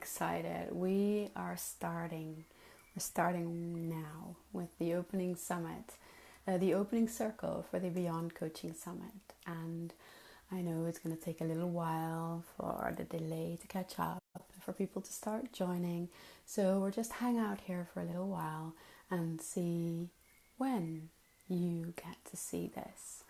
excited. We are starting. We're starting now with the opening summit, the opening circle for the Beyond Coaching Summit. And I know it's going to take a little while for the delay to catch up, for people to start joining. So we'll just hang out here for a little while and see when you get to see this.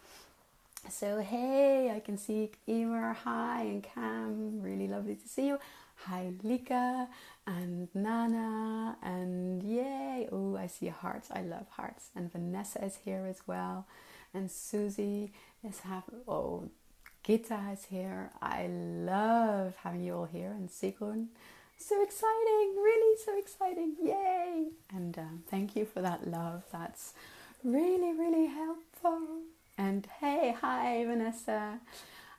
So hey, I can see Emer, hi, and Cam, really lovely to see you. Hi Lika and Nana, and yay, oh, I see hearts, I love hearts. And Vanessa is here as well, and Susie is oh, Gita is here. I love having you all here, and Sigrun. So exciting, really so exciting, yay. And thank you for that love, that's really, really helpful. And hey, hi Vanessa,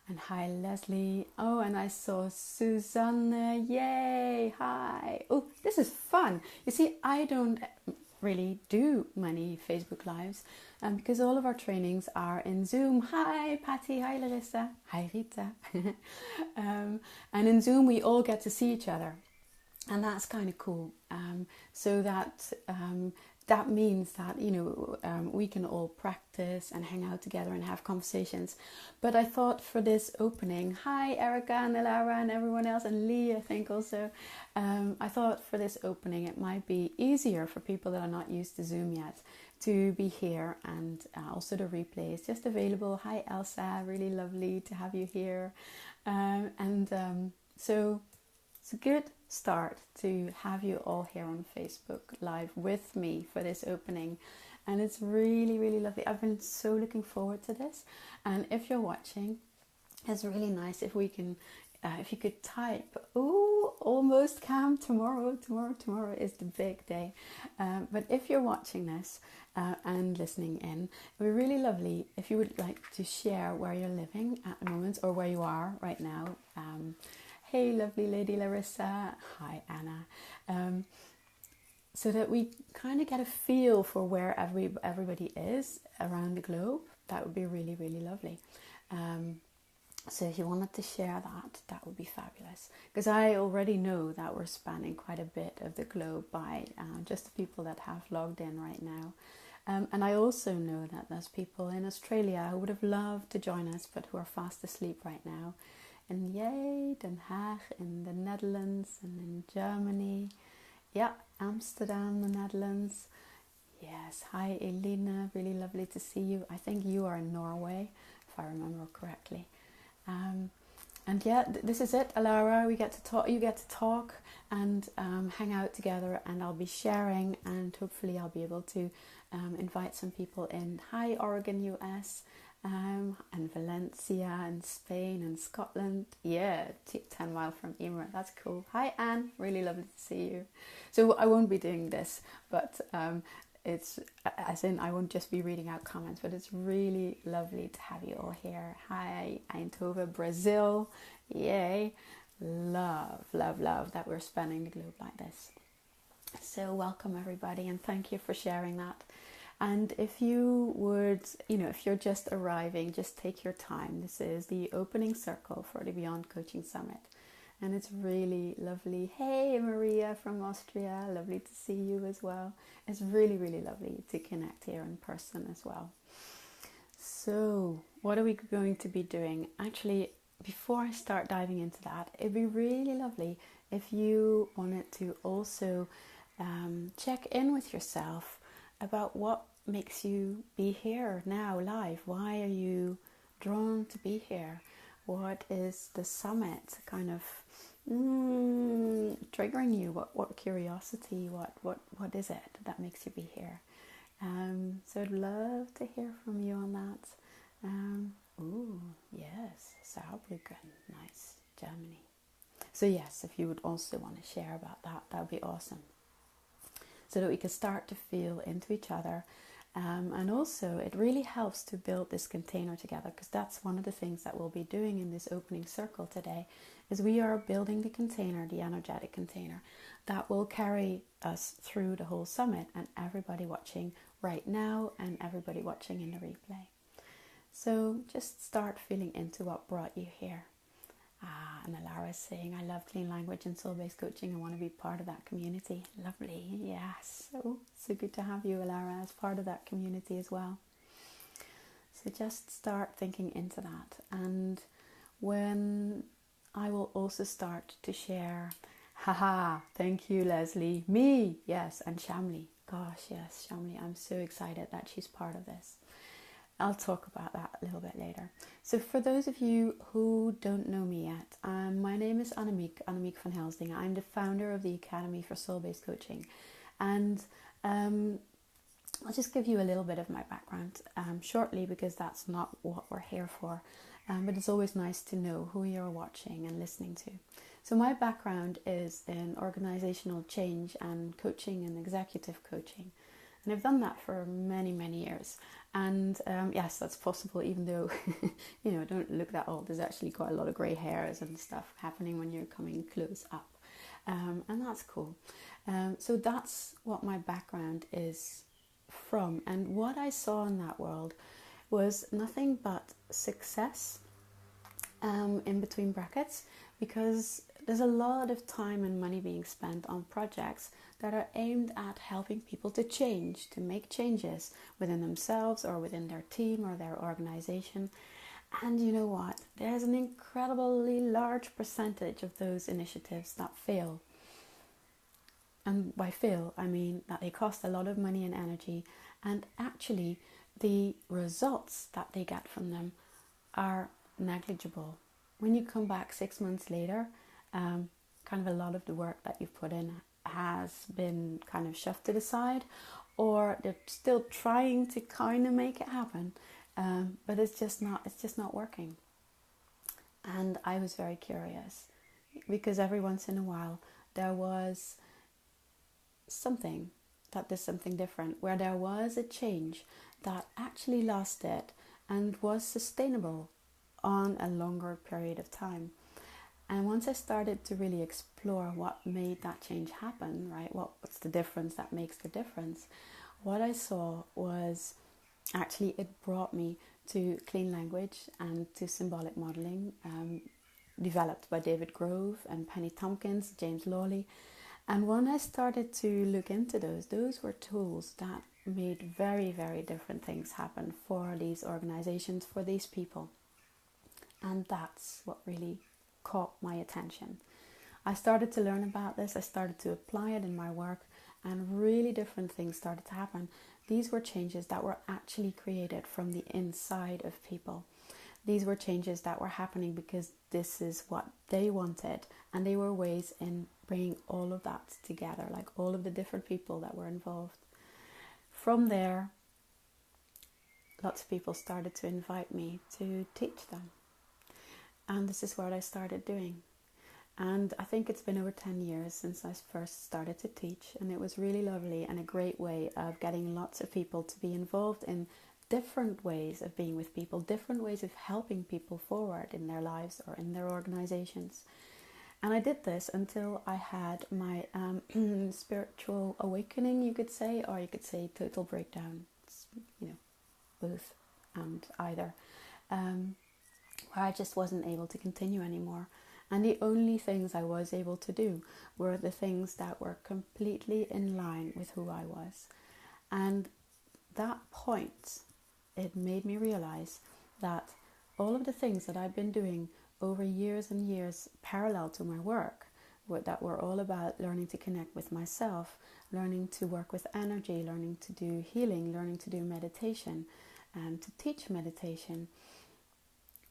and hi Leslie. Oh, and I saw Susanne, yay, hi. Oh, this is fun. You see, I don't really do many Facebook Lives because all of our trainings are in Zoom. Hi Patty, hi Larissa, hi Rita. And in Zoom we all get to see each other. And that's kind of cool. So that means that, we can all practice and hang out together and have conversations. But I thought for this opening, hi Erica and Lara and everyone else, and Lee, I think also, I thought for this opening it might be easier for people that are not used to Zoom yet to be here, and also the replay is just available. Hi Elsa, really lovely to have you here. So it's a good start to have you all here on Facebook Live with me for this opening, and it's really, really lovely. I've been so looking forward to this, and if you're watching, it's really nice if we can, if you could type, oh, almost Cam, tomorrow is the big day. But if you're watching this and listening in, it would be really lovely if you would like to share where you're living at the moment or where you are right now. Hey, lovely lady Larissa. Hi, Anna. So that we kind of get a feel for where everybody is around the globe. That would be really, really lovely. So if you wanted to share that would be fabulous. Because I already know that we're spanning quite a bit of the globe by just the people that have logged in right now. And I also know that there's people in Australia who would have loved to join us, but who are fast asleep right now. And yay, Den Haag in the Netherlands, and in Germany. Yeah, Amsterdam, the Netherlands. Yes, hi Elena, really lovely to see you. I think you are in Norway, if I remember correctly. And yeah, this is it, Alara. We get to talk. You get to talk and hang out together, and I'll be sharing, and hopefully I'll be able to invite some people in. Hi, Oregon, US. And Valencia and Spain and Scotland. Yeah, 10 miles from Emer. That's cool. Hi Anne, really lovely to see you. So I won't be doing this, but it's as in I won't just be reading out comments, but it's really lovely to have you all here. Hi Eindhoven, Brazil. Yay. Love that we're spanning the globe like this. So welcome everybody, and thank you for sharing that. And if you would, if you're just arriving, just take your time. This is the opening circle for the Beyond Coaching Summit. And it's really lovely. Hey, Maria from Austria. Lovely to see you as well. It's really, really lovely to connect here in person as well. So what are we going to be doing? Actually, before I start diving into that, it'd be really lovely if you wanted to also check in with yourself about what makes you be here now live. Why are you drawn to be here? What is the summit kind of triggering you? What curiosity, what is it that makes you be here? So I'd love to hear from you on that. Ooh, yes, Saarbrücken, nice, Germany. So yes, if you would also want to share about that would be awesome. So that we can start to feel into each other. And also it really helps to build this container together, because that's one of the things that we'll be doing in this opening circle today, is we are building the container, the energetic container, that will carry us through the whole summit, and everybody watching right now and everybody watching in the replay. So just start feeling into what brought you here. And Alara is saying, I love clean language and soul-based coaching. I want to be part of that community. Lovely. Yes. So good to have you, Alara, as part of that community as well. So just start thinking into that. And when I will also start to share, thank you, Leslie, me, yes, and Shamli. Gosh, yes, Shamli, I'm so excited that she's part of this. I'll talk about that a little bit later. So for those of you who don't know me yet, my name is Annemiek van Helsdingen. I'm the founder of the Academy for Soul-Based Coaching. And I'll just give you a little bit of my background shortly, because that's not what we're here for. But it's always nice to know who you're watching and listening to. So my background is in organizational change and coaching and executive coaching. And I've done that for many, many years. And yes, that's possible, even though, I don't look that old. There's actually quite a lot of grey hairs and stuff happening when you're coming close up. And that's cool. So that's what my background is from. And what I saw in that world was nothing but success, in between brackets, because there's a lot of time and money being spent on projects that are aimed at helping people to change, to make changes within themselves or within their team or their organization. And you know what? There's an incredibly large percentage of those initiatives that fail. And by fail, I mean that they cost a lot of money and energy, and actually the results that they get from them are negligible. When you come back 6 months later, kind of a lot of the work that you've put in has been kind of shoved to the side, or they're still trying to kind of make it happen, but it's just not working. And I was very curious, because every once in a while there was something that did something different, where there was a change that actually lasted and was sustainable on a longer period of time. And once I started to really explore what made that change happen, right, what's the difference that makes the difference, what I saw was actually it brought me to clean language and to symbolic modeling, developed by David Grove and Penny Tompkins, James Lawley. And when I started to look into those were tools that made very, very different things happen for these organizations, for these people. And that's what really caught my attention. I started to learn about this, I started to apply it in my work, and really different things started to happen. These were changes that were actually created from the inside of people. These were changes that were happening because this is what they wanted, and they were ways in bringing all of that together, like all of the different people that were involved. From there, lots of people started to invite me to teach them. And this is what I started doing. And I think it's been over 10 years since I first started to teach, and it was really lovely and a great way of getting lots of people to be involved in different ways of being with people, different ways of helping people forward in their lives or in their organizations. And I did this until I had my spiritual awakening, you could say, or you could say total breakdown. It's, both and either. Where I just wasn't able to continue anymore. And the only things I was able to do were the things that were completely in line with who I was. And that point, it made me realize that all of the things that I've been doing over years and years parallel to my work, that were all about learning to connect with myself, learning to work with energy, learning to do healing, learning to do meditation, and to teach meditation,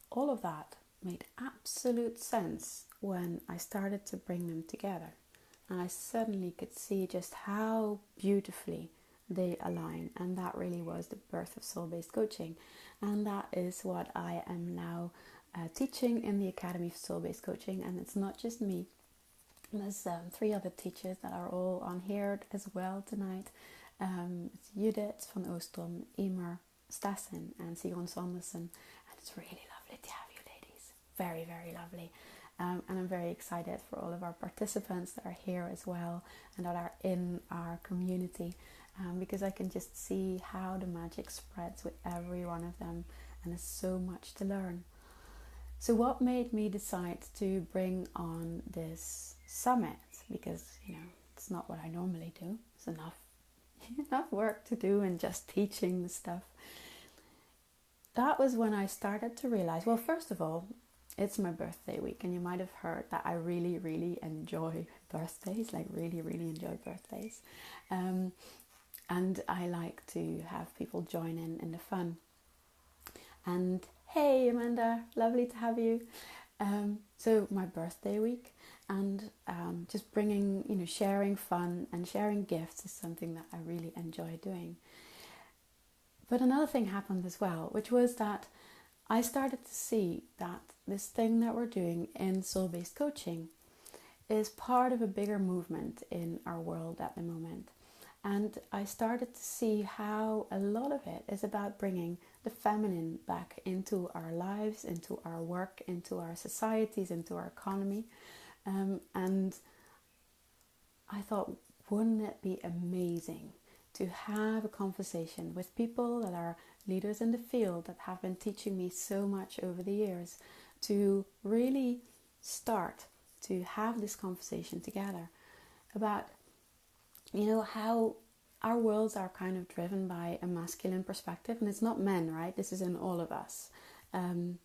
all of that made absolute sense when I started to bring them together. And I suddenly could see just how beautifully they align. And that really was the birth of soul-based coaching. And that is what I am now teaching in the Academy for Soul-Based Coaching. And it's not just me. There's 3 other teachers that are all on here as well tonight. It's Judith van Oostrom, Emer Stassen, and Sigon Samuelson. And it's really lovely to have you ladies. Very, very lovely. And I'm very excited for all of our participants that are here as well and that are in our community, because I can just see how the magic spreads with every one of them, and there's so much to learn. So what made me decide to bring on this summit? Because, it's not what I normally do. It's enough work to do and just teaching the stuff. That was when I started to realize, well, first of all, it's my birthday week, and you might have heard that I really, really enjoy birthdays, like really, really enjoy birthdays. And I like to have people join in the fun. And hey, Amanda, lovely to have you. So my birthday week, and just bringing, sharing fun and sharing gifts is something that I really enjoy doing. But another thing happened as well, which was that I started to see that this thing that we're doing in soul-based coaching is part of a bigger movement in our world at the moment. And I started to see how a lot of it is about bringing the feminine back into our lives, into our work, into our societies, into our economy. And I thought, wouldn't it be amazing to have a conversation with people that are leaders in the field that have been teaching me so much over the years, to really start to have this conversation together about, how our worlds are kind of driven by a masculine perspective, and it's not men, right? This is in all of us. And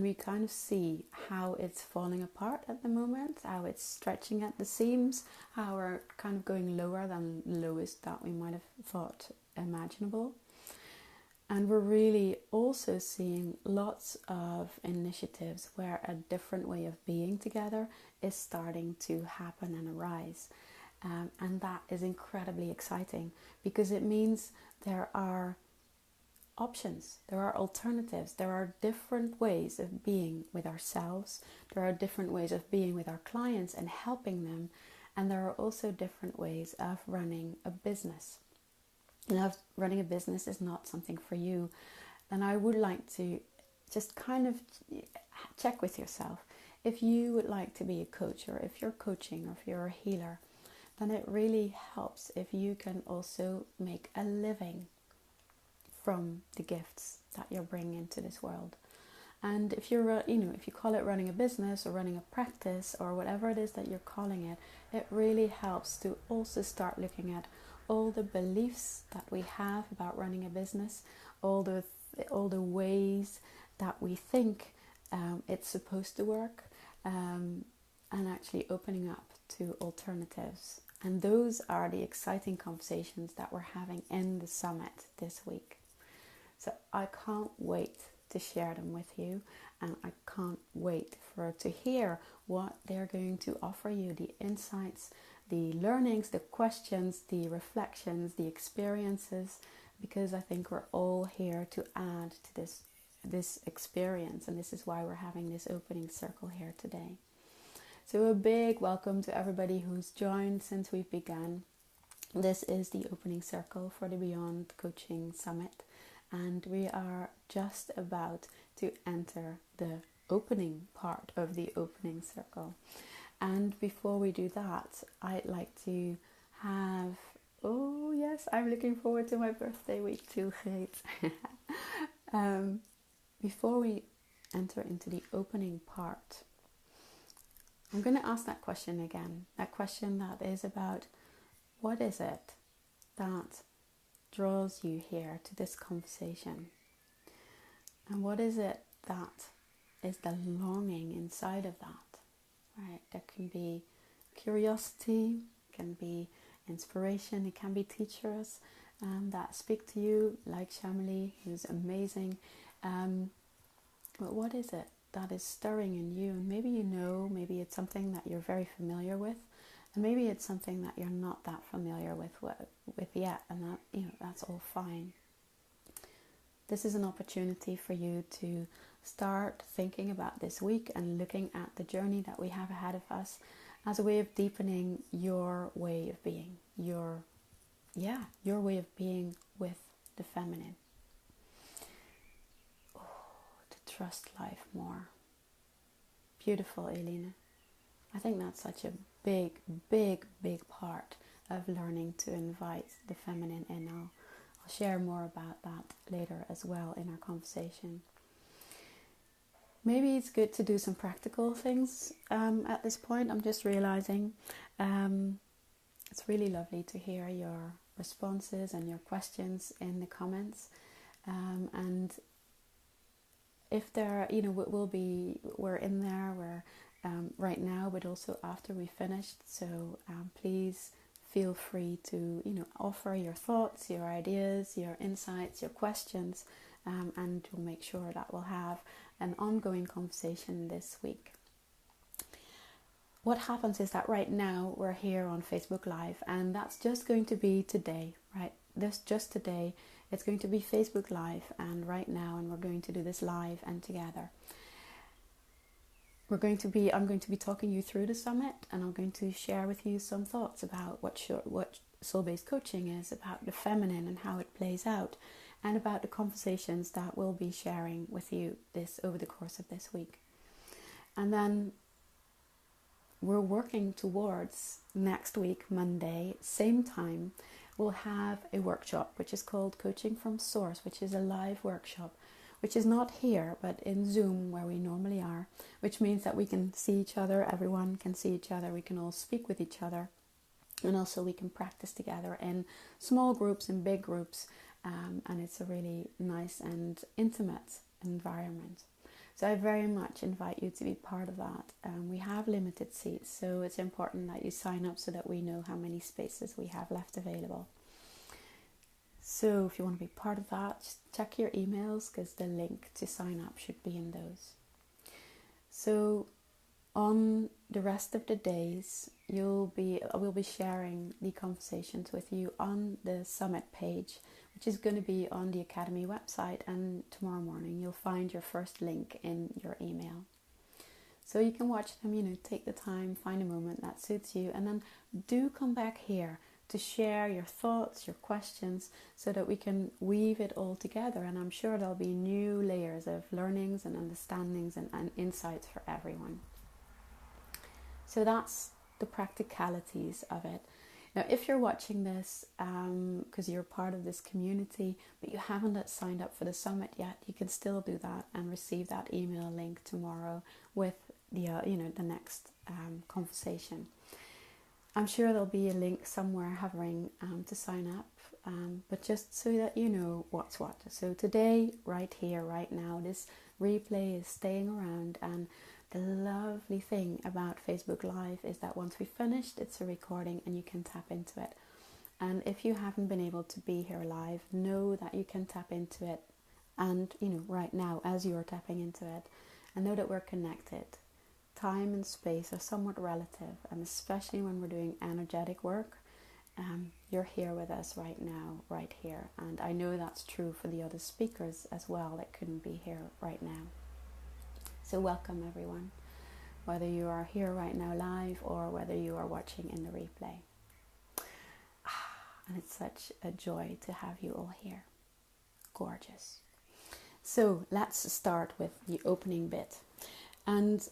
we kind of see how it's falling apart at the moment, how it's stretching at the seams, how we're kind of going lower than the lowest that we might have thought imaginable. And we're really also seeing lots of initiatives where a different way of being together is starting to happen and arise. And that is incredibly exciting, because it means there are options, there are alternatives, there are different ways of being with ourselves, there are different ways of being with our clients and helping them, and there are also different ways of running a business. If running a business is not something for you, then I would like to just kind of check with yourself. If you would like to be a coach, or if you're coaching, or if you're a healer, then it really helps if you can also make a living from the gifts that you're bringing into this world. And if you're, if you call it running a business or running a practice or whatever it is that you're calling it, it really helps to also start looking at all the beliefs that we have about running a business, all the ways that we think it's supposed to work, and actually opening up to alternatives. And those are the exciting conversations that we're having in the summit this week. So I can't wait to share them with you, and I can't wait to hear what they're going to offer you, the insights, the learnings, the questions, the reflections, the experiences, because I think we're all here to add to this experience, and this is why we're having this opening circle here today. So a big welcome to everybody who's joined since we've begun. This is the opening circle for the Beyond Coaching Summit, and we are just about to enter the opening part of the opening circle. And before we do that, I'd like to have, oh yes, I'm looking forward to my birthday week too, great. Before we enter into the opening part, I'm going to ask that question again, that question that is about, what is it that draws you here to this conversation? And what is it that is the longing inside of that? Right? There can be curiosity, it can be inspiration, it can be teachers that speak to you, like Shamali, who's amazing. But what is it that is stirring in you? And maybe maybe it's something that you're very familiar with, and maybe it's something that you're not that familiar with yet, and that that's all fine. This is an opportunity for you to start thinking about this week and looking at the journey that we have ahead of us as a way of deepening your way of being, your way of being with the feminine. To trust life more. Beautiful, Elena. I think that's such a big, big, big part of learning to invite the feminine in. I'll share more about that later as well in our conversation. maybe it's good to do some practical things at this point. I'm just realizing it's really lovely to hear your responses and your questions in the comments. And if there, we're in there, we're right now, but also after we finished. So please feel free to, offer your thoughts, your ideas, your insights, your questions, and we'll make sure that we'll have an ongoing conversation this week. What happens is that right now we're here on Facebook Live, and that's just going to be today, right? This just today. It's going to be Facebook Live, and right now, and we're going to do this live and together. I'm going to be talking you through the summit, and I'm going to share with you some thoughts about what soul-based coaching is, about the feminine and how it plays out, and about the conversations that we'll be sharing with you over the course of this week. And then we're working towards next week, Monday, same time, we'll have a workshop which is called Coaching from Source, which is a live workshop, which is not here but in Zoom where we normally are, which means that we can see each other, everyone can see each other, we can all speak with each other, and also we can practice together in small groups and big groups, and it's a really nice and intimate environment. So I very much invite you to be part of that. We have limited seats, so it's important that you sign up so that we know how many spaces we have left available. So if you want to be part of that, just check your emails because the link to sign up should be in those. So on the rest of the days, we'll be sharing the conversations with you on the summit page, which is going to be on the Academy website, and tomorrow morning you'll find your first link in your email. So you can watch them, take the time, find a moment that suits you, and then do come back here to share your thoughts, your questions, so that we can weave it all together. And I'm sure there'll be new layers of learnings and understandings and insights for everyone. So that's the practicalities of it. Now, if you're watching this because you're part of this community, but you haven't signed up for the summit yet, you can still do that and receive that email link tomorrow with the next conversation. I'm sure there'll be a link somewhere hovering to sign up, but just so that you know what's what. So today, right here, right now, this replay is staying around, and the lovely thing about Facebook Live is that once we finished, it's a recording and you can tap into it. And if you haven't been able to be here live, know that you can tap into it, and right now as you're tapping into it, and know that we're connected. Time and space are somewhat relative, and especially when we're doing energetic work, you're here with us right now, right here. And I know that's true for the other speakers as well that couldn't be here right now. So welcome everyone, whether you are here right now live or whether you are watching in the replay. And it's such a joy to have you all here. Gorgeous. So let's start with the opening bit. And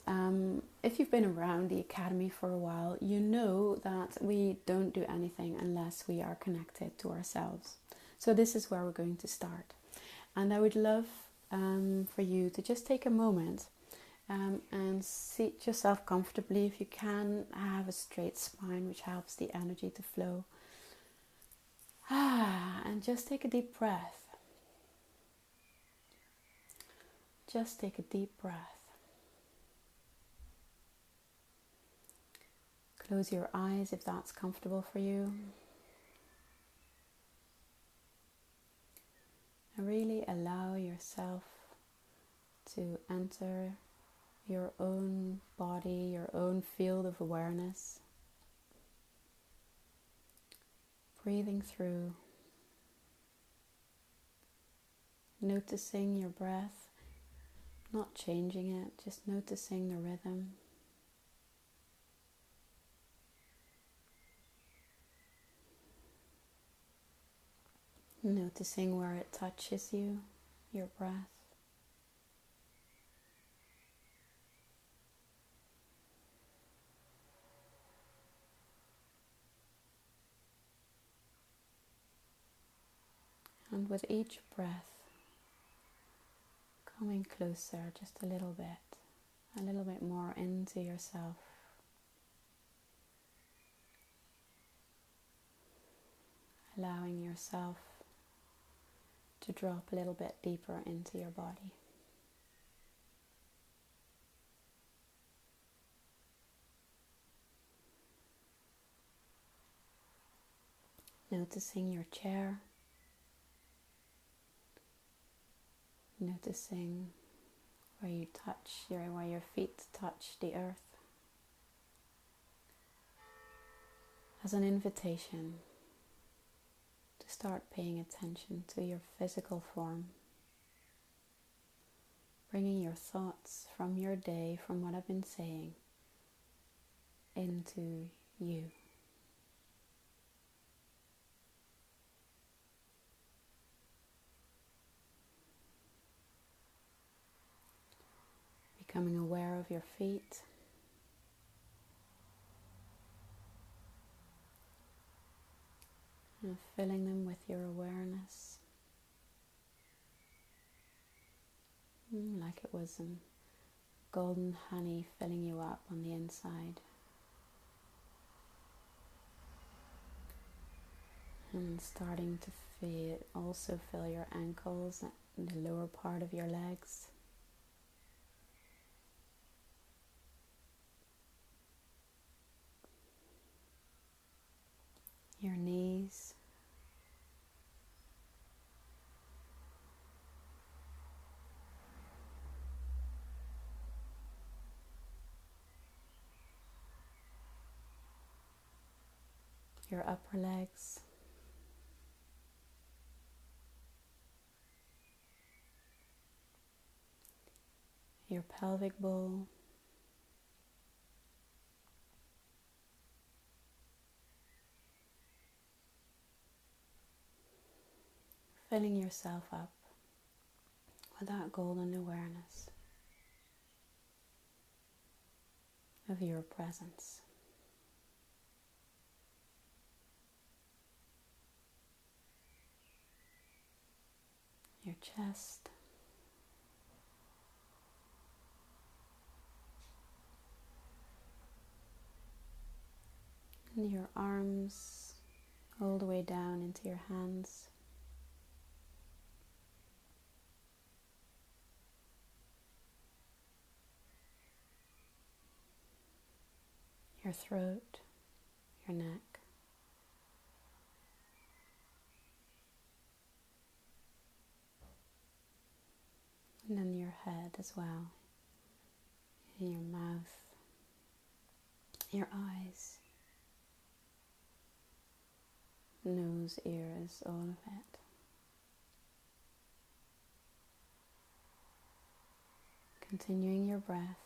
if you've been around the Academy for a while, you know that we don't do anything unless we are connected to ourselves. So this is where we're going to start. And I would love for you to just take a moment and seat yourself comfortably. If you can, have a straight spine, which helps the energy to flow. And just take a deep breath. Just take a deep breath. Close your eyes if that's comfortable for you. And really allow yourself to enter your own body, your own field of awareness. Breathing through. Noticing your breath, not changing it, just noticing the rhythm. Noticing where it touches you, your breath. And with each breath, coming closer just a little bit more into yourself. Allowing yourself to drop a little bit deeper into your body. Noticing your chair. Noticing where your feet touch the earth. As an invitation to start paying attention to your physical form. Bringing your thoughts from your day, from what I've been saying, into you. Becoming aware of your feet. And filling them with your awareness. Like it was some golden honey filling you up on the inside. And starting to also feel your ankles and the lower part of your legs. Your knees. Your upper legs. Your pelvic bowl. Filling yourself up with that golden awareness of your presence. Your chest. And your arms all the way down into your hands. Your throat, your neck. And then your head as well. And your mouth, your eyes, nose, ears, all of it. Continuing your breath.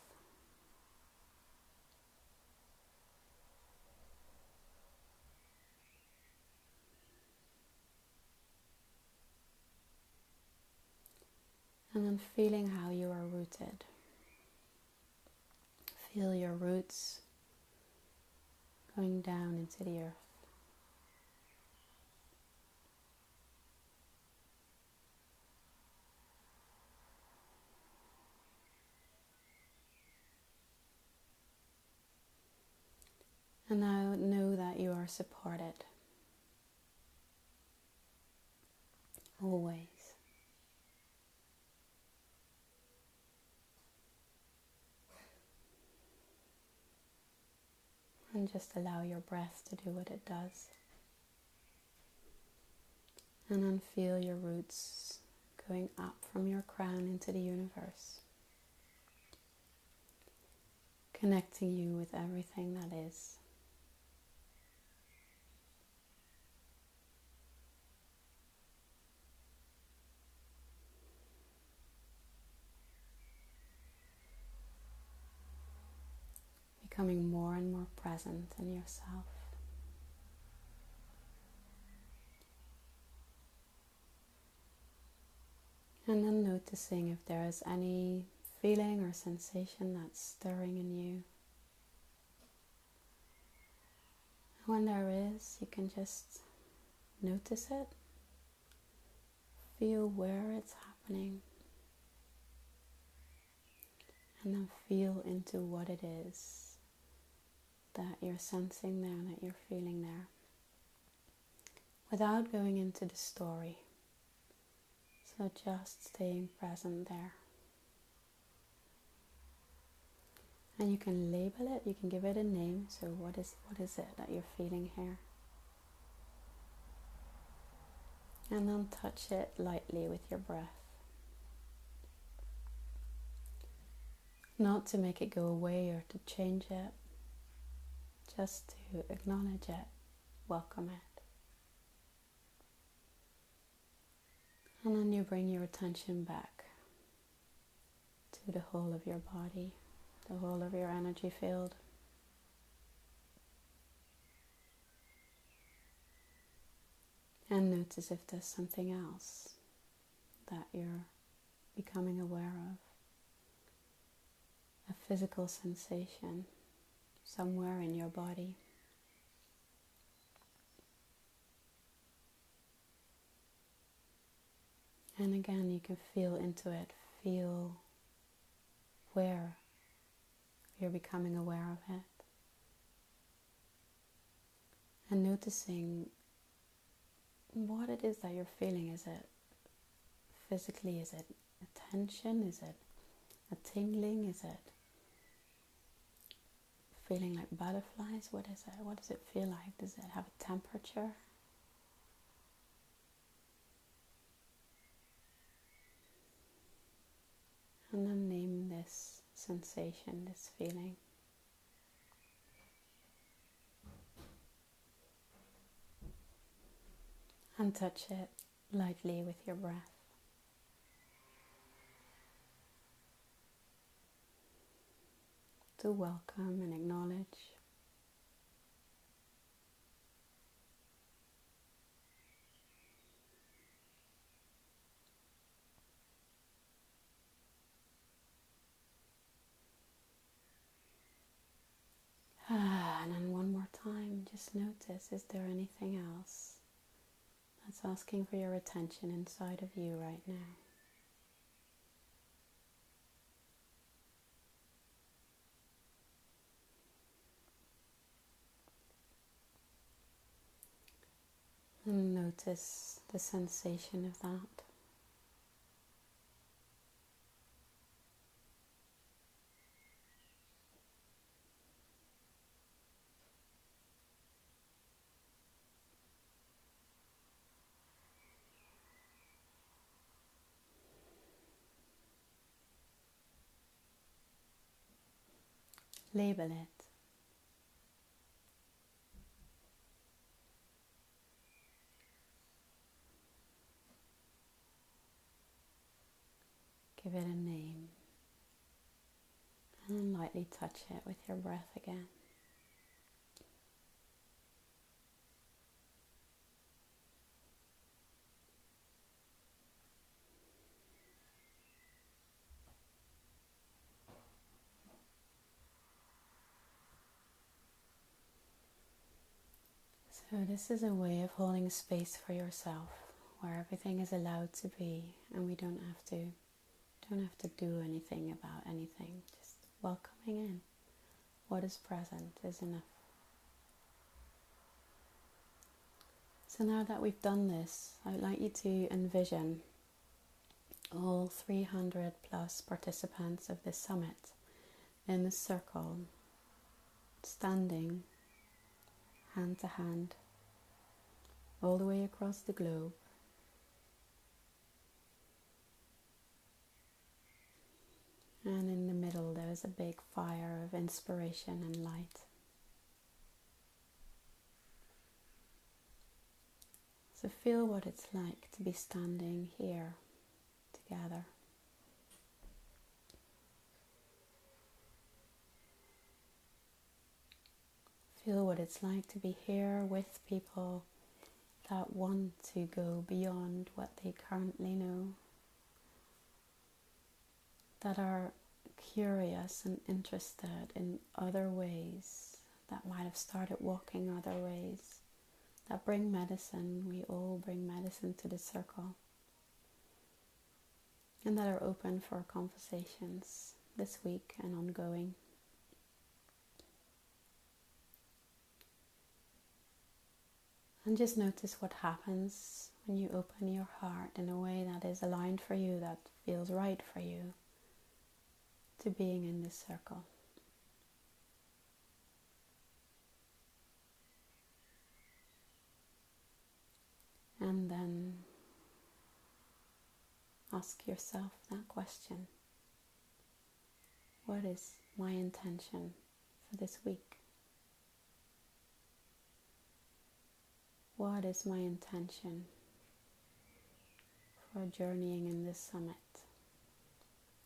And then feeling how you are rooted. Feel your roots going down into the earth. And now know that you are supported. Always. And just allow your breath to do what it does. And then feel your roots going up from your crown into the universe. Connecting you with everything that is. Becoming more and more present in yourself. And then noticing if there is any feeling or sensation that's stirring in you. When there is, you can just notice it. Feel where it's happening. And then feel into what it is that you're sensing there, that you're feeling there, without going into the story. So just staying present there. And you can label it, you can give it a name. So what is it that you're feeling here? And then touch it lightly with your breath. Not to make it go away or to change it, just to acknowledge it, welcome it. And then you bring your attention back to the whole of your body, the whole of your energy field. And notice if there's something else that you're becoming aware of. A physical sensation somewhere in your body. And again, you can feel into it, feel where you're becoming aware of it. And noticing what it is that you're feeling. Is it physically? Is it a tension? Is it a tingling? Is it feeling like butterflies? What is it? What does it feel like? Does it have a temperature? And then name this sensation, this feeling. And touch it lightly with your breath. To welcome and acknowledge. And then one more time, just notice, is there anything else that's asking for your attention inside of you right now? And notice the sensation of that. Label it. Give it a name. And then lightly touch it with your breath again. So this is a way of holding space for yourself, where everything is allowed to be, and we don't have to do anything about anything. Just welcoming in what is present is enough. So now that we've done this, I'd like you to envision all 300 plus participants of this summit in a circle, standing hand to hand, all the way across the globe. And in the middle there is a big fire of inspiration and light. So feel what it's like to be standing here together. Feel what it's like to be here with people that want to go beyond what they currently know, that are curious and interested in other ways, that might have started walking other ways, that bring medicine. We all bring medicine to the circle, and that are open for conversations this week and ongoing. And just notice what happens when you open your heart in a way that is aligned for you, that feels right for you, to being in this circle. And then ask yourself that question. What is my intention for this week? What is my intention for journeying in this summit?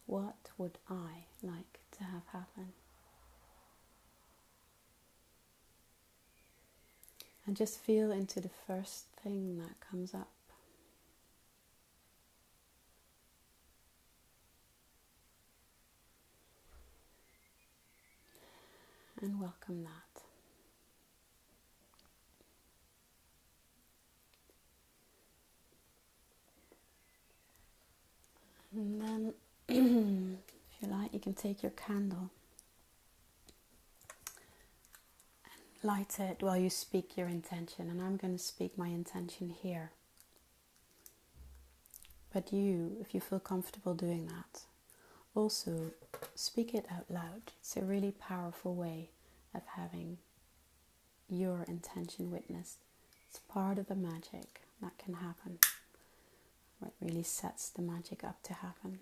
What would I like to have happen? And just feel into the first thing that comes up. And welcome that. And then, if you like, you can take your candle, light it while you speak your intention. And I'm going to speak my intention here. But you, if you feel comfortable doing that, also speak it out loud. It's a really powerful way of having your intention witnessed. It's part of the magic that can happen. What really sets the magic up to happen.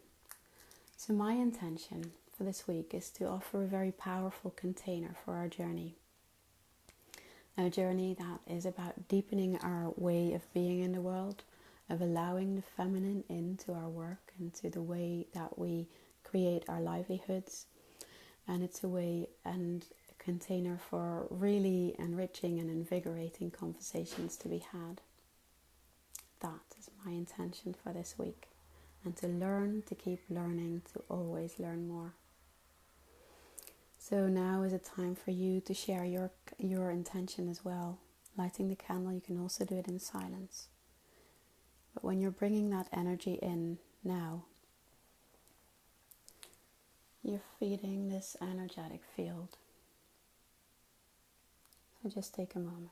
So my intention for this week is to offer a very powerful container for our journey. A journey that is about deepening our way of being in the world, of allowing the feminine into our work, into the way that we create our livelihoods. And it's a way and a container for really enriching and invigorating conversations to be had. That is my intention for this week. And to learn, to keep learning, to always learn more. So now is a time for you to share your intention as well. Lighting the candle, you can also do it in silence. But when you're bringing that energy in now, you're feeding this energetic field. So just take a moment.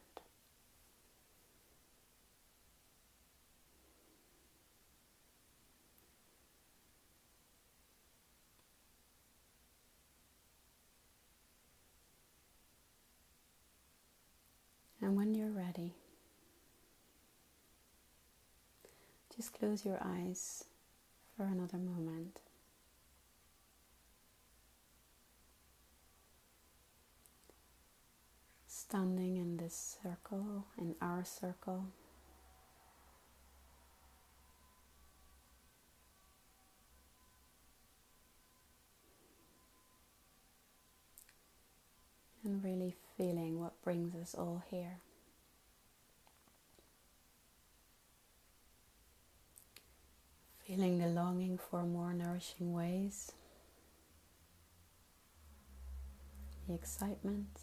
And when you're ready, just close your eyes for another moment. Standing in this circle, in our circle. And really feeling what brings us all here. Feeling the longing for more nourishing ways. The excitement.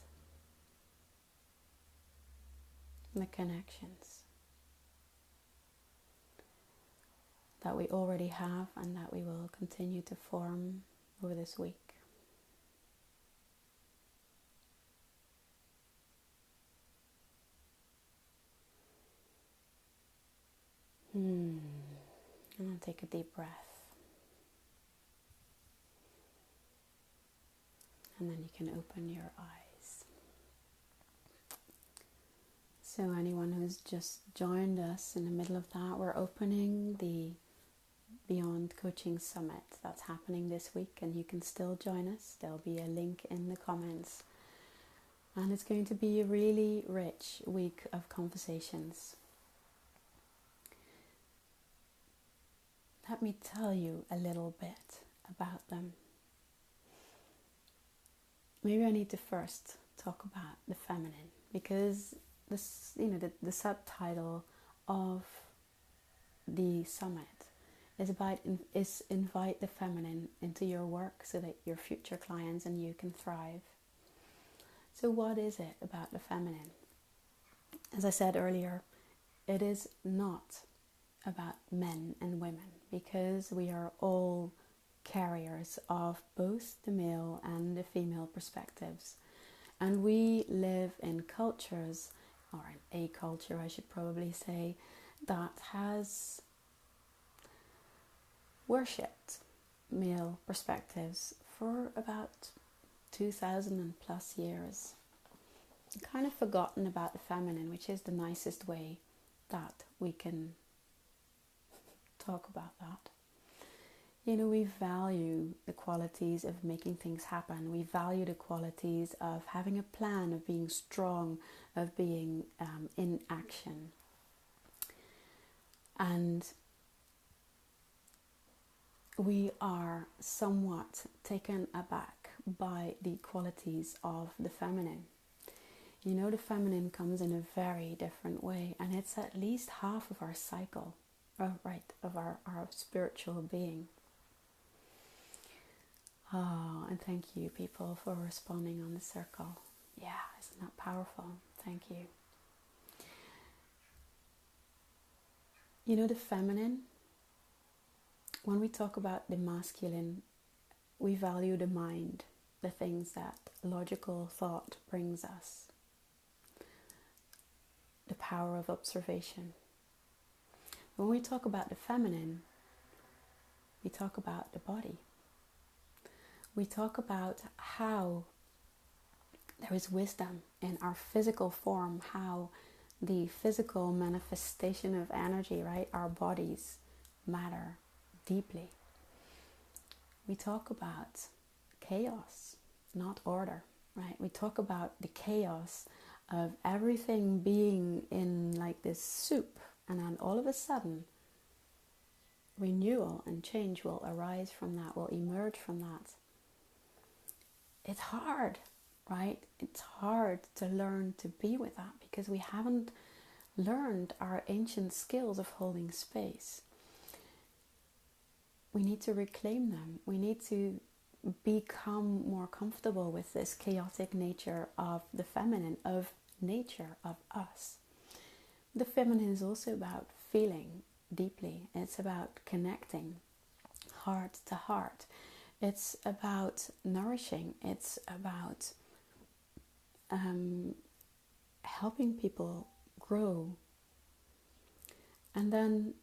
And the connections that we already have and that we will continue to form over this week. And then take a deep breath. And then you can open your eyes. So anyone who's just joined us in the middle of that, we're opening the Beyond Coaching Summit that's happening this week, and you can still join us. There'll be a link in the comments. And it's going to be a really rich week of conversations. Let me tell you a little bit about them. Maybe I need to first talk about the feminine, because this, the subtitle of the summit is invite the feminine into your work so that your future clients and you can thrive. So what is it about the feminine? As I said earlier, it is not about men and women, because we are all carriers of both the male and the female perspectives. And we live in cultures, or in a culture I should probably say, that has worshipped male perspectives for about 2000 and plus years. Kind of forgotten about the feminine, which is the nicest way that we can talk about that. You know, we value the qualities of making things happen. We value the qualities of having a plan, of being strong, of being in action. And we are somewhat taken aback by the qualities of the feminine. You know, the feminine comes in a very different way, and it's at least half of our cycle, of our spiritual being. Oh, and thank you, people, for responding on the circle. Yeah, isn't that powerful? Thank you. You know, the feminine, when we talk about the masculine, we value the mind, the things that logical thought brings us, the power of observation. When we talk about the feminine, we talk about the body. We talk about how there is wisdom in our physical form, how the physical manifestation of energy, right? Our bodies matter deeply. We talk about chaos, not order, right? We talk about the chaos of everything being in like this soup, and then all of a sudden renewal and change will arise from that, will emerge from that. It's hard, right? It's hard to learn to be with that because we haven't learned our ancient skills of holding space. We need to reclaim them. We need to become more comfortable with this chaotic nature of the feminine, of nature, of us. The feminine is also about feeling deeply. It's about connecting heart to heart. It's about nourishing. It's about helping people grow. And then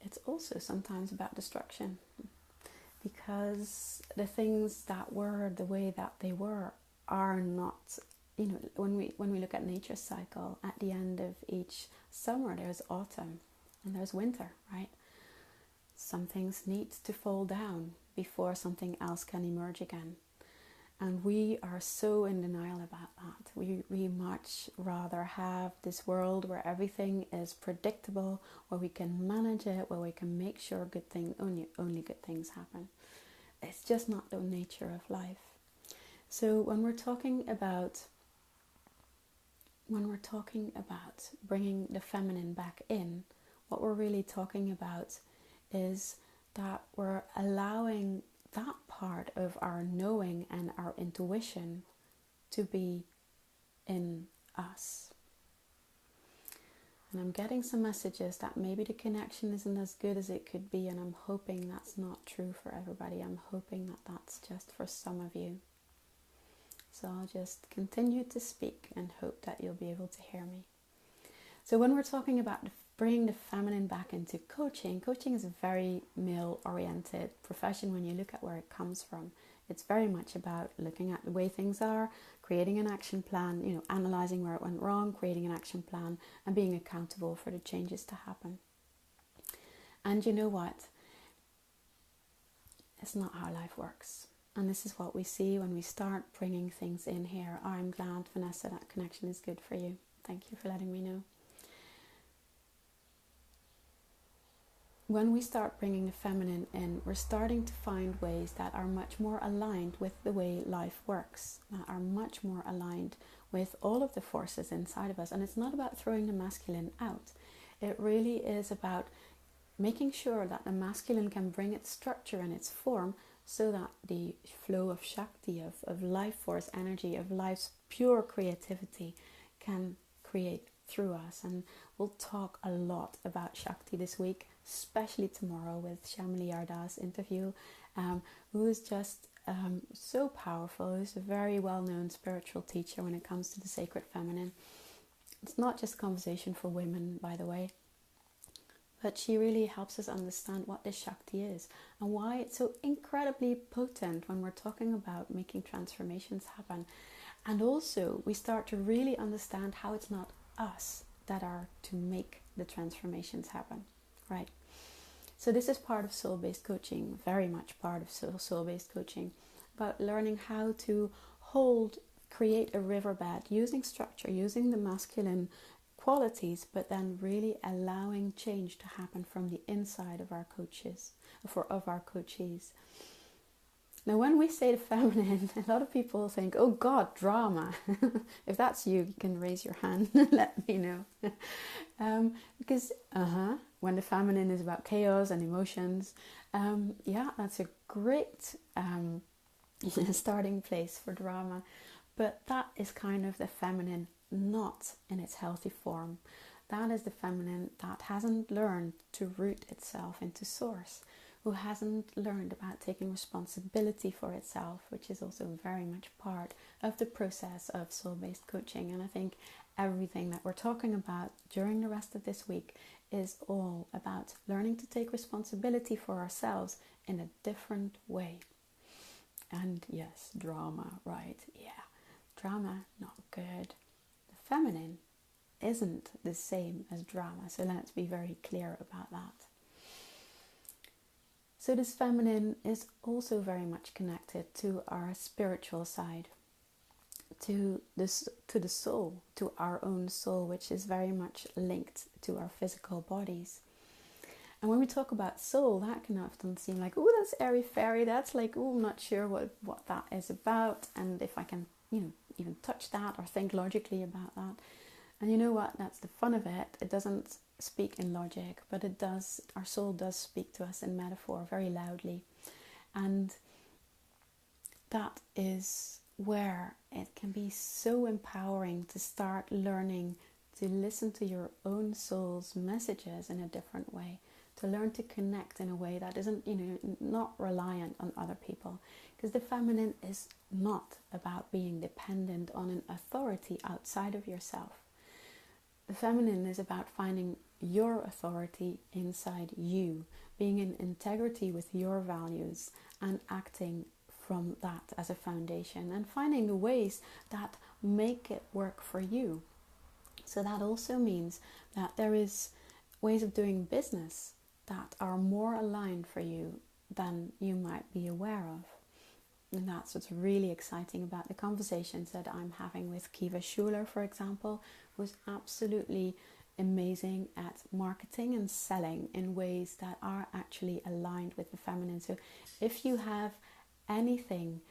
it's also sometimes about destruction, because the things that were the way that they were are not, you know, when we look at nature's cycle, at the end of each summer there's autumn and there's winter, right? Some things need to fall down before something else can emerge again. And we are so in denial about that. We much rather have this world where everything is predictable, where we can manage it, where we can make sure only good things happen. It's just not the nature of life. So when we're talking about bringing the feminine back in, what we're really talking about is that we're allowing that part of our knowing and our intuition to be in us. And I'm getting some messages that maybe the connection isn't as good as it could be, and I'm hoping that's not true for everybody. I'm hoping that that's just for some of you. So I'll just continue to speak and hope that you'll be able to hear me. So when we're talking about bringing the feminine back into coaching is a very male-oriented profession when you look at where it comes from. It's very much about looking at the way things are, creating an action plan, you know, analyzing where it went wrong, creating an action plan, and being accountable for the changes to happen. And you know what? It's not how life works. And this is what we see when we start bringing things in here. I'm glad, Vanessa, that connection is good for you. Thank you for letting me know. When we start bringing the feminine in, we're starting to find ways that are much more aligned with the way life works, that are much more aligned with all of the forces inside of us. And it's not about throwing the masculine out. It really is about making sure that the masculine can bring its structure and its form so that the flow of Shakti, of life force energy, of life's pure creativity can create through us. And we'll talk a lot about Shakti this week, especially tomorrow with Shamli Yarda's interview, who is just so powerful, who's a very well-known spiritual teacher when it comes to the sacred feminine. It's not just a conversation for women, by the way, but she really helps us understand what this Shakti is and why it's so incredibly potent when we're talking about making transformations happen. And also, we start to really understand how it's not us that are to make the transformations happen, right? So this is part of soul-based coaching, very much part of soul-based coaching, about learning how to create a riverbed using structure, using the masculine qualities, but then really allowing change to happen from the inside of our coaches, of our coachees. Now, when we say the feminine, a lot of people think, oh God, drama. If that's you, you can raise your hand and let me know. Because when the feminine is about chaos and emotions, that's a great starting place for drama. But that is kind of the feminine not in its healthy form. That is the feminine that hasn't learned to root itself into source, who hasn't learned about taking responsibility for itself, which is also very much part of the process of soul-based coaching. And I think everything that we're talking about during the rest of this week is all about learning to take responsibility for ourselves in a different way. And yes, drama, right? Yeah, drama, not good. The feminine isn't the same as drama, so let's be very clear about that. So this feminine is also very much connected to our spiritual side, to the soul, to our own soul, which is very much linked to our physical bodies. And when we talk about soul, that can often seem like, oh, that's airy-fairy. That's like, oh, I'm not sure what that is about, and if I can, even touch that or think logically about that. And you know what? That's the fun of it. It doesn't speak in logic, but it does. Our soul does speak to us in metaphor very loudly, and that is where it can be so empowering to start learning to listen to your own soul's messages in a different way, to learn to connect in a way that isn't, not reliant on other people. Because the feminine is not about being dependent on an authority outside of yourself. The feminine is about finding your authority inside you, being in integrity with your values and acting from that as a foundation, and finding the ways that make it work for you. So that also means that there is ways of doing business that are more aligned for you than you might be aware of. And that's what's really exciting about the conversations that I'm having with Kiva Schuler, for example, who's absolutely amazing at marketing and selling in ways that are actually aligned with the feminine. So if you have anything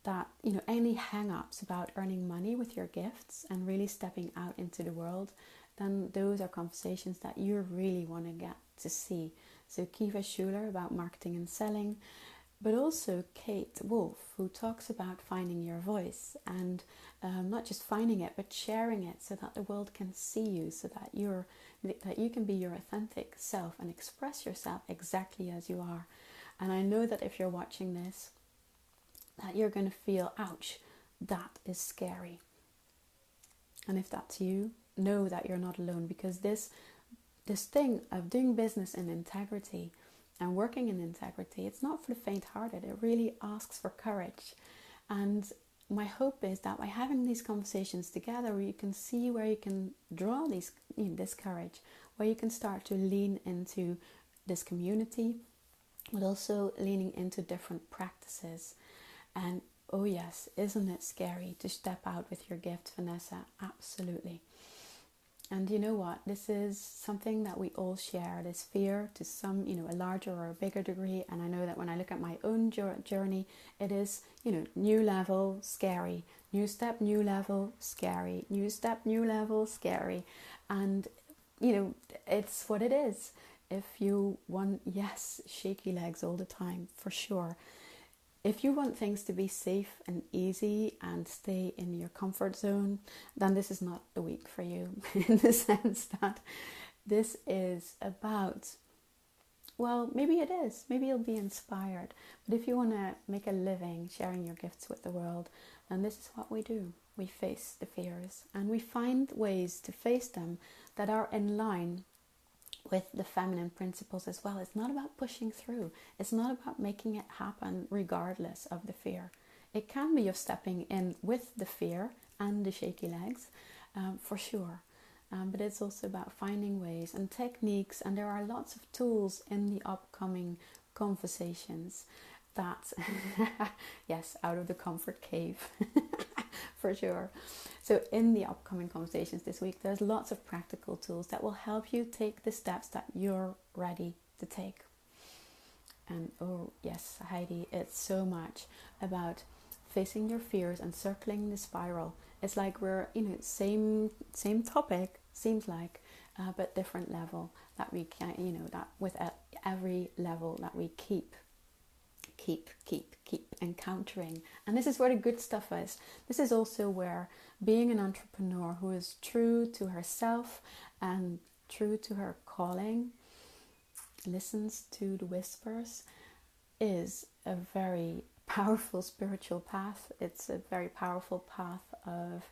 that, any hang-ups about earning money with your gifts and really stepping out into the world, then those are conversations that you really want to get to see. So Kiva Schuler about marketing and selling, but also Kate Wolf, who talks about finding your voice and not just finding it, but sharing it so that the world can see you, so that you can be your authentic self and express yourself exactly as you are. And I know that if you're watching this, that you're going to feel, ouch, that is scary. And if that's you, know that you're not alone, because this thing of doing business in integrity and working in integrity, it's not for the faint-hearted. It really asks for courage. And my hope is that by having these conversations together, where you can see where you can draw this courage, where you can start to lean into this community, but also leaning into different practices. And oh yes, isn't it scary to step out with your gift, Vanessa? Absolutely. And you know what? This is something that we all share, this fear to some, a larger or a bigger degree. And I know that when I look at my own journey, it is, new level, scary. New step, new level, scary. New step, new level, scary. And, it's what it is. If you want, yes, shaky legs all the time, for sure. If you want things to be safe and easy and stay in your comfort zone, then this is not the week for you, in the sense that this is about well, maybe it is. Maybe you'll be inspired. But if you want to make a living sharing your gifts with the world, then this is what we do. We face the fears and we find ways to face them that are in line with the feminine principles as well. It's not about pushing through. It's not about making it happen regardless of the fear. It can be of stepping in with the fear and the shaky legs, for sure. But it's also about finding ways and techniques, and there are lots of tools in the upcoming conversations that, yes, out of the comfort cave, for sure. So in the upcoming conversations this week, there's lots of practical tools that will help you take the steps that you're ready to take. And oh yes, Heidi, it's so much about facing your fears and circling the spiral. It's like we're, same topic, seems like, but different level that we can, that with every level that we keep encountering. And this is where the good stuff is. This is also where being an entrepreneur who is true to herself and true to her calling, listens to the whispers, is a very powerful spiritual path. It's a very powerful path of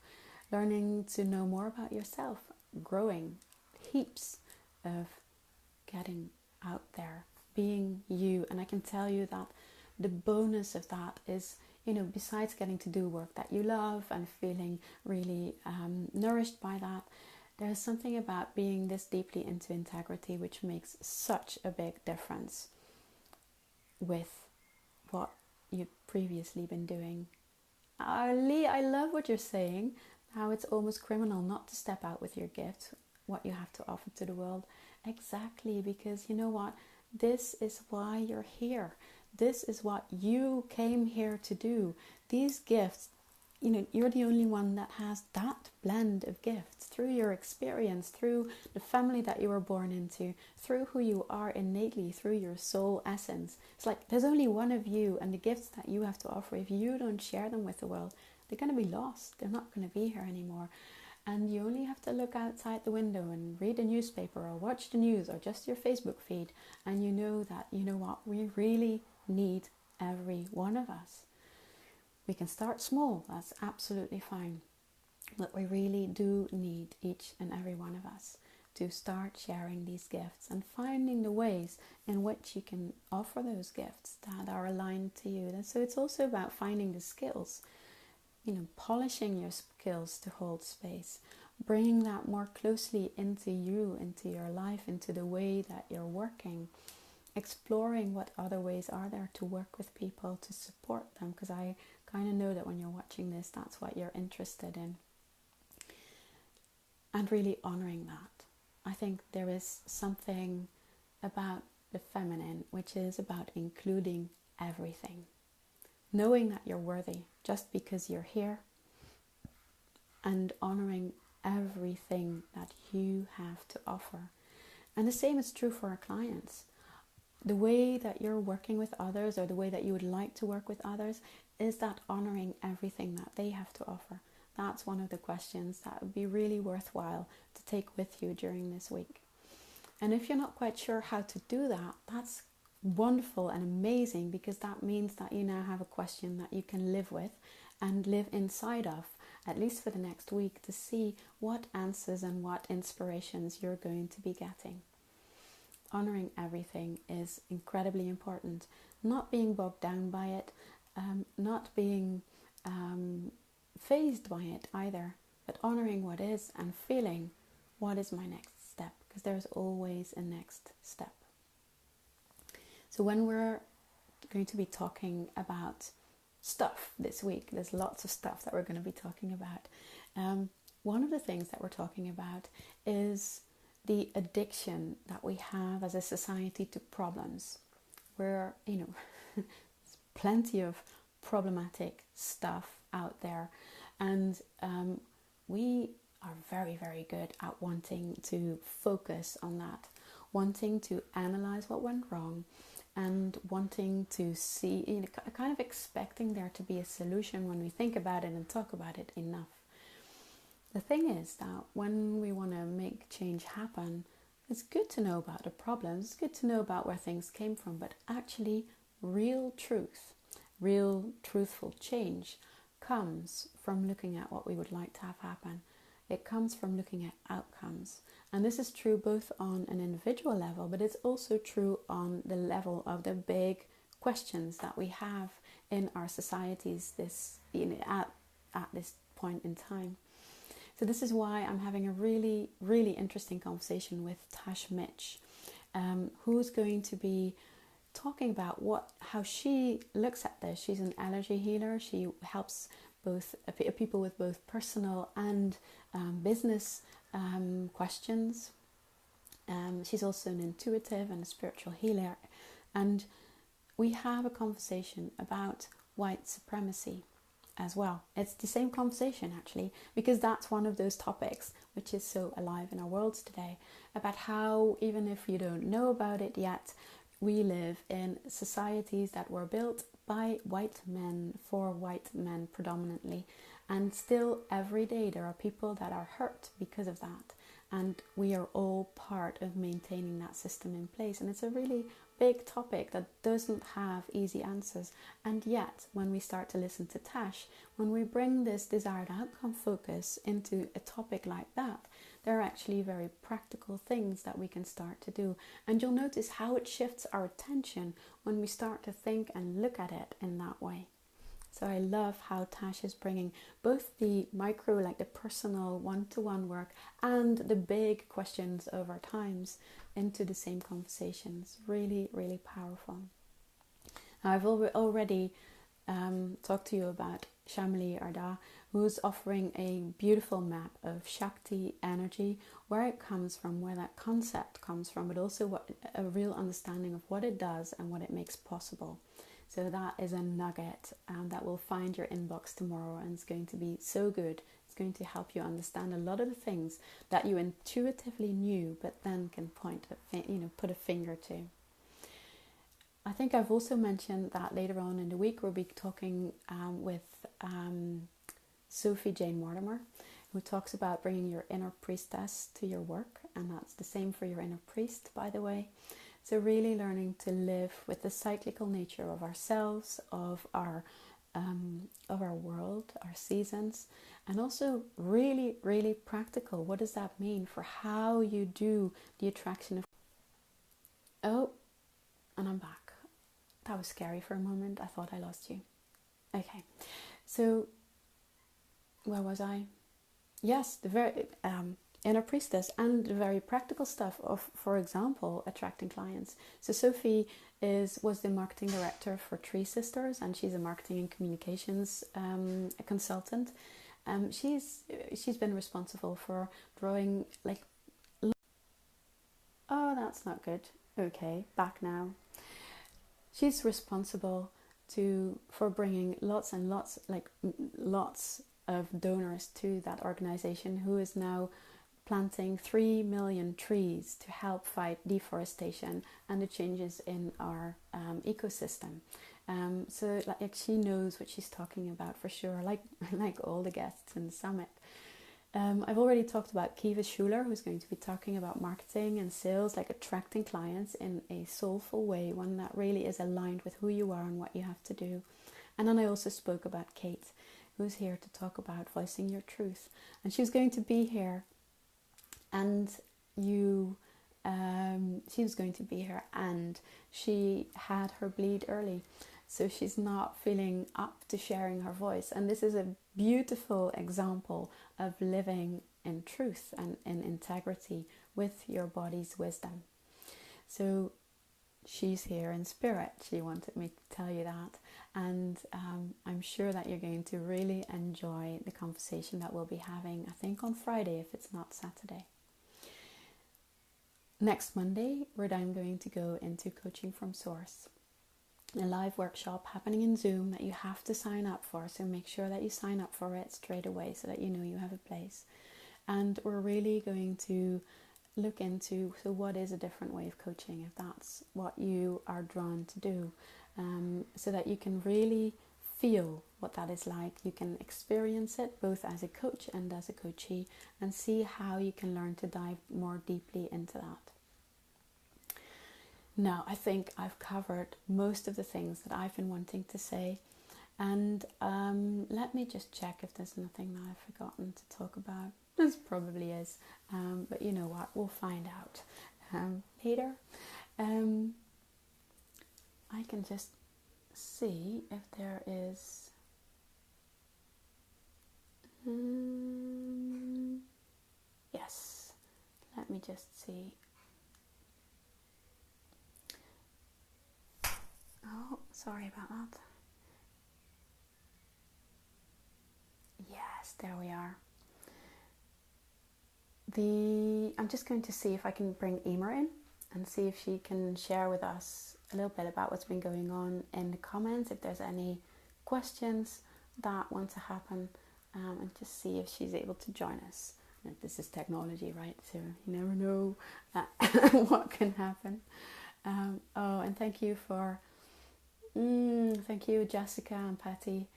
learning to know more about yourself, growing heaps of getting out there, being you. And I can tell you that the bonus of that is, besides getting to do work that you love and feeling really nourished by that, there's something about being this deeply into integrity which makes such a big difference with what you've previously been doing. Lee, I love what you're saying, how it's almost criminal not to step out with your gift, what you have to offer to the world. Exactly, because you know what? This is why you're here. This is what you came here to do. These gifts, you're the only one that has that blend of gifts through your experience, through the family that you were born into, through who you are innately, through your soul essence. It's like there's only one of you, and the gifts that you have to offer, if you don't share them with the world, they're going to be lost. They're not going to be here anymore. And you only have to look outside the window and read a newspaper or watch the news or just your Facebook feed, and you know that, we really need every one of us. We can start small, that's absolutely fine. But we really do need each and every one of us to start sharing these gifts and finding the ways in which you can offer those gifts that are aligned to you. And so it's also about finding the skills, polishing your skills to hold space, bringing that more closely into you, into your life, into the way that you're working, exploring what other ways are there to work with people, to support them, because I kind of know that when you're watching this, that's what you're interested in. And really honoring that. I think there is something about the feminine which is about including everything. Knowing that you're worthy just because you're here, and honoring everything that you have to offer. And the same is true for our clients. The way that you're working with others, or the way that you would like to work with others, is that honoring everything that they have to offer. That's one of the questions that would be really worthwhile to take with you during this week. And if you're not quite sure how to do that, that's wonderful and amazing, because that means that you now have a question that you can live with and live inside of, at least for the next week, to see what answers and what inspirations you're going to be getting. Honoring everything is incredibly important. Not being bogged down by it, not being fazed by it either, but honoring what is and feeling what is my next step, because there's always a next step. So when we're going to be talking about stuff this week, there's lots of stuff that we're going to be talking about. One of the things that we're talking about is the addiction that we have as a society to problems. Where, there's plenty of problematic stuff out there, and we are very, very good at wanting to focus on that, wanting to analyze what went wrong, and wanting to see, kind of expecting there to be a solution when we think about it and talk about it enough. The thing is that when we want to make change happen, It's good to know about the problems, it's good to know about where things came from, but actually, real truth, real truthful change comes from looking at what we would like to have happen. It comes from looking at outcomes. And this is true both on an individual level, but it's also true on the level of the big questions that we have in our societies at this point in time. So this is why I'm having a really, really interesting conversation with Tash Mitch, who's going to be talking about how she looks at this. She's an allergy healer. She helps both people with both personal and business questions. She's also an intuitive and a spiritual healer. And we have a conversation about white supremacy as well. It's the same conversation actually, because that's one of those topics which is so alive in our worlds today, about how, even if you don't know about it yet, we live in societies that were built by white men for white men predominantly, and still every day there are people that are hurt because of that, and we are all part of maintaining that system in place. And it's a really big topic that doesn't have easy answers. And yet, when we start to listen to Tash, when we bring this desired outcome focus into a topic like that, there are actually very practical things that we can start to do. And you'll notice how it shifts our attention when we start to think and look at it in that way. So I love how Tash is bringing both the micro, like the personal one-to-one work, and the big questions of our times into the same conversations. Really, really powerful. Now, I've already talked to you about Shamli Arda, who's offering a beautiful map of Shakti energy, where it comes from, where that concept comes from, but also a real understanding of what it does and what it makes possible. So that is a nugget that will find your inbox tomorrow, and it's going to be so good. It's going to help you understand a lot of the things that you intuitively knew, but then can put a finger to. I think I've also mentioned that later on in the week we'll be talking with Sophie Jane Mortimer, who talks about bringing your inner priestess to your work, and that's the same for your inner priest, by the way. So really learning to live with the cyclical nature of ourselves, of our world, our seasons, and also really, really practical. What does that mean for how you do the attraction of... Oh, and I'm back. That was scary for a moment. I thought I lost you. Okay, so where was I? Yes, the very... inner priestess, and the very practical stuff of, for example, attracting clients. So Sophie was the marketing director for Tree Sisters, and she's a marketing and communications consultant. She's been responsible for drawing oh, that's not good. Okay, back now. She's responsible for bringing lots and lots of donors to that organization, who is now planting 3 million trees to help fight deforestation and the changes in our ecosystem. So she knows what she's talking about for sure, like all the guests in the summit. I've already talked about Kiva Schuler, who's going to be talking about marketing and sales, like attracting clients in a soulful way, one that really is aligned with who you are and what you have to do. And then I also spoke about Kate, who's here to talk about voicing your truth. And she's going to be here, and she was going to be here, and she had her bleed early, so she's not feeling up to sharing her voice. And this is a beautiful example of living in truth and in integrity with your body's wisdom. So she's here in spirit. She wanted me to tell you that, and I'm sure that you're going to really enjoy the conversation that we'll be having, I think on Friday if it's not Saturday. Next Monday, we're then going to go into Coaching from Source, a live workshop happening in Zoom that you have to sign up for. So make sure that you sign up for it straight away so that you know you have a place. And we're really going to look into, so what is a different way of coaching, if that's what you are drawn to do, so that you can really feel what that is like. You can experience it both as a coach and as a coachee, and see how you can learn to dive more deeply into that. Now, I think I've covered most of the things that I've been wanting to say. And let me just check if there's nothing that I've forgotten to talk about. There probably is. But you know what? We'll find out later. I can just see if there is... yes. Let me just see. Oh, sorry about that. Yes, there we are. I'm just going to see if I can bring Emer in and see if she can share with us a little bit about what's been going on in the comments, if there's any questions that want to happen, and just see if she's able to join us. This is technology, right? So you never know what can happen. Oh, and thank you Jessica and Patty,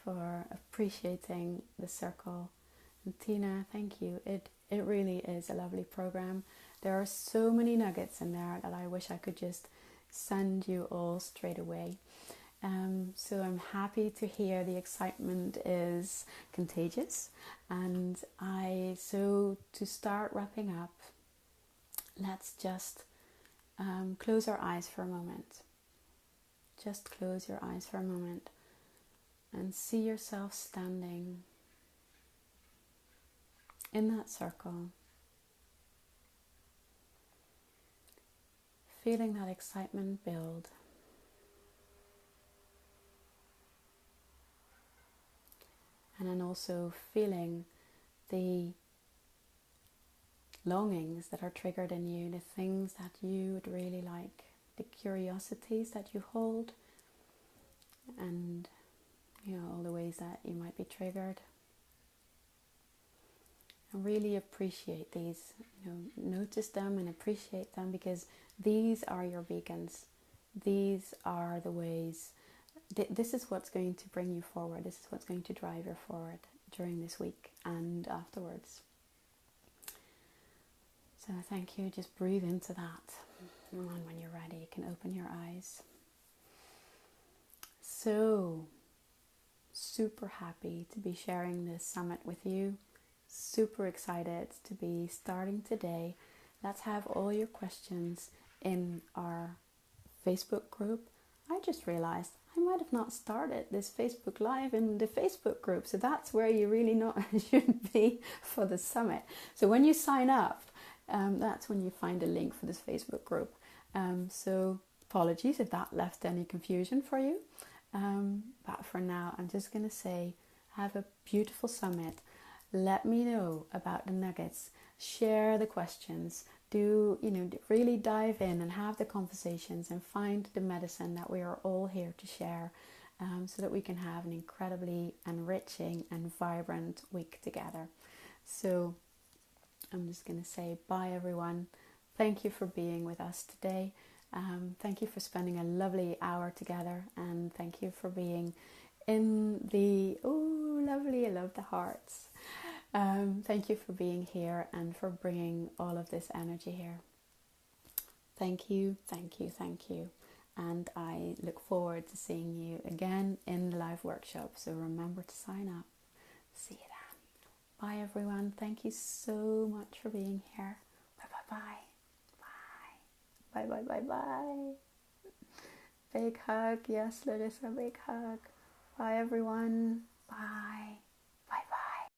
for appreciating the circle. And Tina, thank you. It really is a lovely program. There are so many nuggets in there that I wish I could just send you all straight away. So I'm happy to hear the excitement is contagious. And so to start wrapping up, let's just close our eyes for a moment. Just close your eyes for a moment and see yourself standing in that circle, feeling that excitement build. And then also feeling the longings that are triggered in you, the things that you would really like, the curiosities that you hold, and all the ways that you might be triggered. And really appreciate these, notice them and appreciate them, because these are your beacons. These are the ways. This is what's going to bring you forward. This is what's going to drive you forward during this week and afterwards. So thank you. Just breathe into that. And when you're ready, you can open your eyes. So, super happy to be sharing this summit with you. Super excited to be starting today. Let's have all your questions in our Facebook group. I just realized I might have not started this Facebook Live in the Facebook group. So that's where you really should be for the summit. So when you sign up, that's when you find a link for this Facebook group. So apologies if that left any confusion for you. But for now, I'm just going to say, have a beautiful summit. Let me know about the nuggets. Share the questions. Really dive in and have the conversations and find the medicine that we are all here to share, so that we can have an incredibly enriching and vibrant week together. So I'm just going to say bye, everyone. Thank you for being with us today. Thank you for spending a lovely hour together, and thank you for being in the, lovely, I love the hearts. Thank you for being here and for bringing all of this energy here. Thank you, thank you, thank you. And I look forward to seeing you again in the live workshop. So remember to sign up. See you then. Bye, everyone. Thank you so much for being here. Bye, bye, bye. Bye, bye, bye, bye, bye. Big hug. Yes, Larissa, big hug. Bye, everyone. Bye.